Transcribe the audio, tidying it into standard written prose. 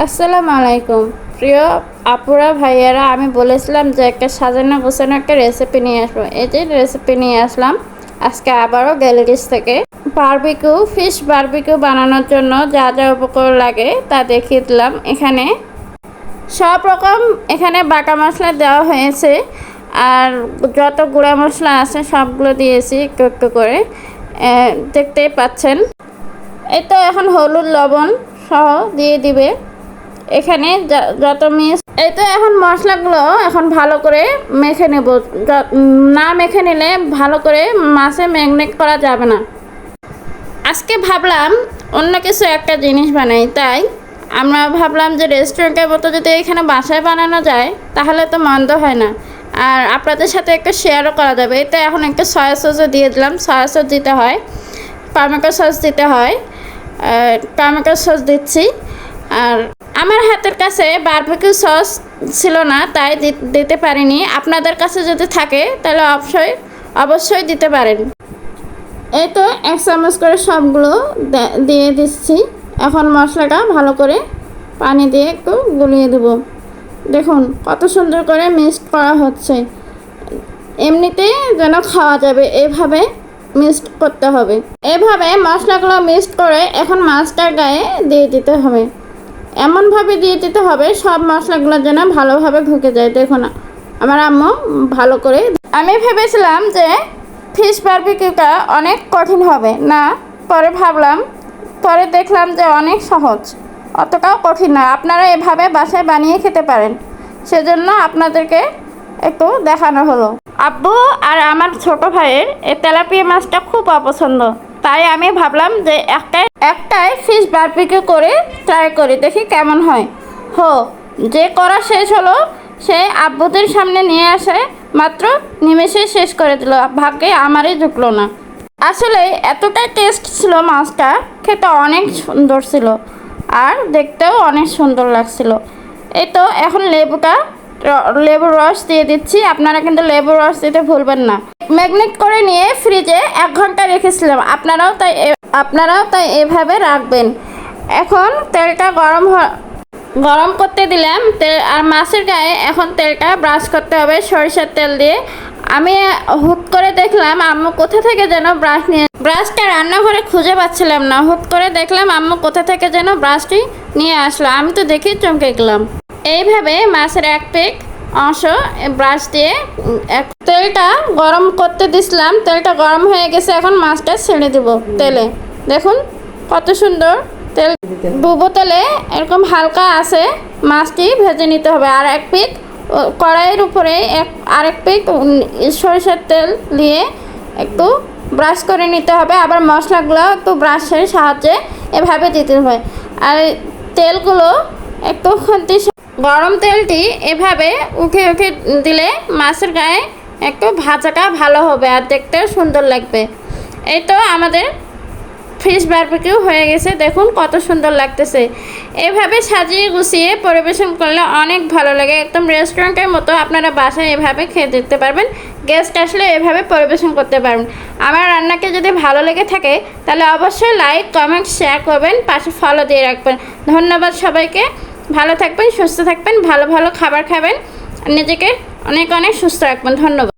আসসালামু আলাইকুম প্রিয় আপুরা ভাইয়ারা, আমি বলেছিলাম যে একটা সাজানো গোছানো একটা রেসিপি নিয়ে আসবো। এই যে রেসিপি নিয়ে আসলাম আজকে আবারও গ্যালারিজ থেকে। ফিশ বারবিকিউ বানানোর জন্য যা যা উপকরণ লাগে তা দেখিয়ে দিলাম। এখানে সব রকম বাটা মশলা দেওয়া হয়েছে, আর যত গুঁড়া মশলা আছে সবগুলো দিয়েছি একটু একটু করে, দেখতেই পাচ্ছেন। এই তো এখন হলুদ লবণ সহ দিয়ে দিবে এখানে যত এই তো এখন মশলাগুলো এখন ভালো করে মেখে নেব। না মেখে নিলে ভালো করে মাছে ম্যারিনেট করা যাবে না। আজকে ভাবলাম অন্য কিছু একটা জিনিস বানাই, তাই আমরা ভাবলাম যে রেস্টুরেন্টের মতো যদি এখানে বাসায় বানানো যায় তাহলে তো মন্দ হয় না, আর আপনাদের সাথে একটু শেয়ারও করা যাবে। এটা এখন একটু সয়া সসও দিয়ে দিলাম। সয়া সস দিতে হয়, টমেটো সস দিতে হয়, টমেটো সস দিচ্ছি। আর আমার হাতের কাছে বারবিকিউ সস ছিল না, তাই দিতে পারিনি। আপনাদের কাছে যদি থাকে তাহলে অবশ্যই দিতে পারেন। এই তো 1 চামচ করে সবগুলো দিয়ে দিচ্ছি। এখন মশলাটা ভালো করে পানি দিয়ে একটু গুলিয়ে দেব। দেখুন কত সুন্দর করে মিক্সড করা হচ্ছে। এমনিতেই যেন খাওয়া যাবে, এভাবে মিক্সড করতে হবে। এভাবে মশলাগুলো মিক্সড করে এখন মাছটার গায়ে দিয়ে দিতে হবে। এমনভাবে দিয়ে দিতে হবে সব মশলাগুলো যেন ভালোভাবে ঢুকে যায়। দেখুন আমার আম্মু ভালো করে। আমি ভেবেছিলাম যে ফিশ বারবিকিউটা অনেক কঠিন হবে না, পরে দেখলাম যে অনেক সহজ, অতটাও কঠিন না। আপনারা এভাবে বাসায় বানিয়ে খেতে পারেন, সেজন্য আপনাদেরকে একটু দেখানো হলো। আব্বু আর আমার ছোট ভাইয়ের এই তেলাপিয়া মাছটা খুব অপছন্দ, তাই আমি ভাবলাম যে একটাই ফিশ বারবিকিউ করে ট্রাই করি, দেখি কেমন হয়। যে করা শেষ হলো সে আব্বুদের সামনে নিয়ে আসে মাত্র নিমেষে শেষ করে দিল। ভাগ্যে আমারই ঢুকলো না। আসলে এতটাই টেস্ট ছিল মাছটা, খেতে অনেক সুন্দর ছিল আর দেখতেও অনেক সুন্দর লাগছিল। এই তো এখন লেবুর রস দিয়ে দিচ্ছি। আপনারা কিন্তু লেবুর রস দিতে ভুলবেন না। ম্যাগনেট করে নিয়ে ফ্রিজে 1 ঘন্টা রেখেছিলাম, আপনারাও তাই এভাবে রাখবেন। এখন তেলটা গরম করতে দিলাম আর মাছের গায়ে এখন তেলটা ব্রাশ করতে হবে সরিষার তেল দিয়ে। আমি হুট করে দেখলাম আম্মু কোথা থেকে যেন ব্রাশটা রান্নাঘরে খুঁজে পাচ্ছিলাম না। হুট করে দেখলাম আম্মু কোথা থেকে যেন ব্রাশটি নিয়ে আসলো। আমি তো দেখেই চমকে গেলাম। এইভাবে মাছের এক পিক অংশ ব্রাশ দিয়ে তেলটা গরম করতে দিছিলাম। তেলটা গরম হয়ে গেছে, এখন মাছটা ছেড়ে দেব তেলে। দেখুন কত সুন্দর তেল, ডুবো তেলে এরকম হালকা আছে মাছটি ভেজে নিতে হবে। আর এক পিক কড়াইয়ের উপরে আরেক পিক সরিষার তেল দিয়ে একটু ব্রাশ করে নিতে হবে। আবার মশলাগুলো একটু ব্রাশের সাহায্যে এভাবে দিতে হবে। আর তেলগুলো একটু গরম তেলটি এভাবে উঠে দিলে মাছের গায়ে একটু ভাজাটা ভালো হবে আর দেখতেও সুন্দর লাগবে। এই তো আমাদের ফিশ বারবিকিউ হয়ে গেছে। দেখুন কত সুন্দর লাগতেছে। এভাবে সাজিয়ে গুছিয়ে পরিবেশন করলে অনেক ভালো লাগে, একদম রেস্টুরেন্টের মতো। আপনারা বাসায় এভাবে খেয়ে দেখতে পারবেন, গেস্ট আসলে এভাবে পরিবেশন করতে পারবেন। আমার রান্নাকে যদি ভালো লেগে থাকে তাহলে অবশ্যই লাইক কমেন্ট শেয়ার করবেন, পাশে ফলো দিয়ে রাখবেন। ধন্যবাদ সবাইকে। ভালো থাকবেন, সুস্থ থাকবেন, ভালো ভালো খাবার খাবেন, নিজেকে অনেক অনেক সুস্থ রাখবেন। ধন্যবাদ।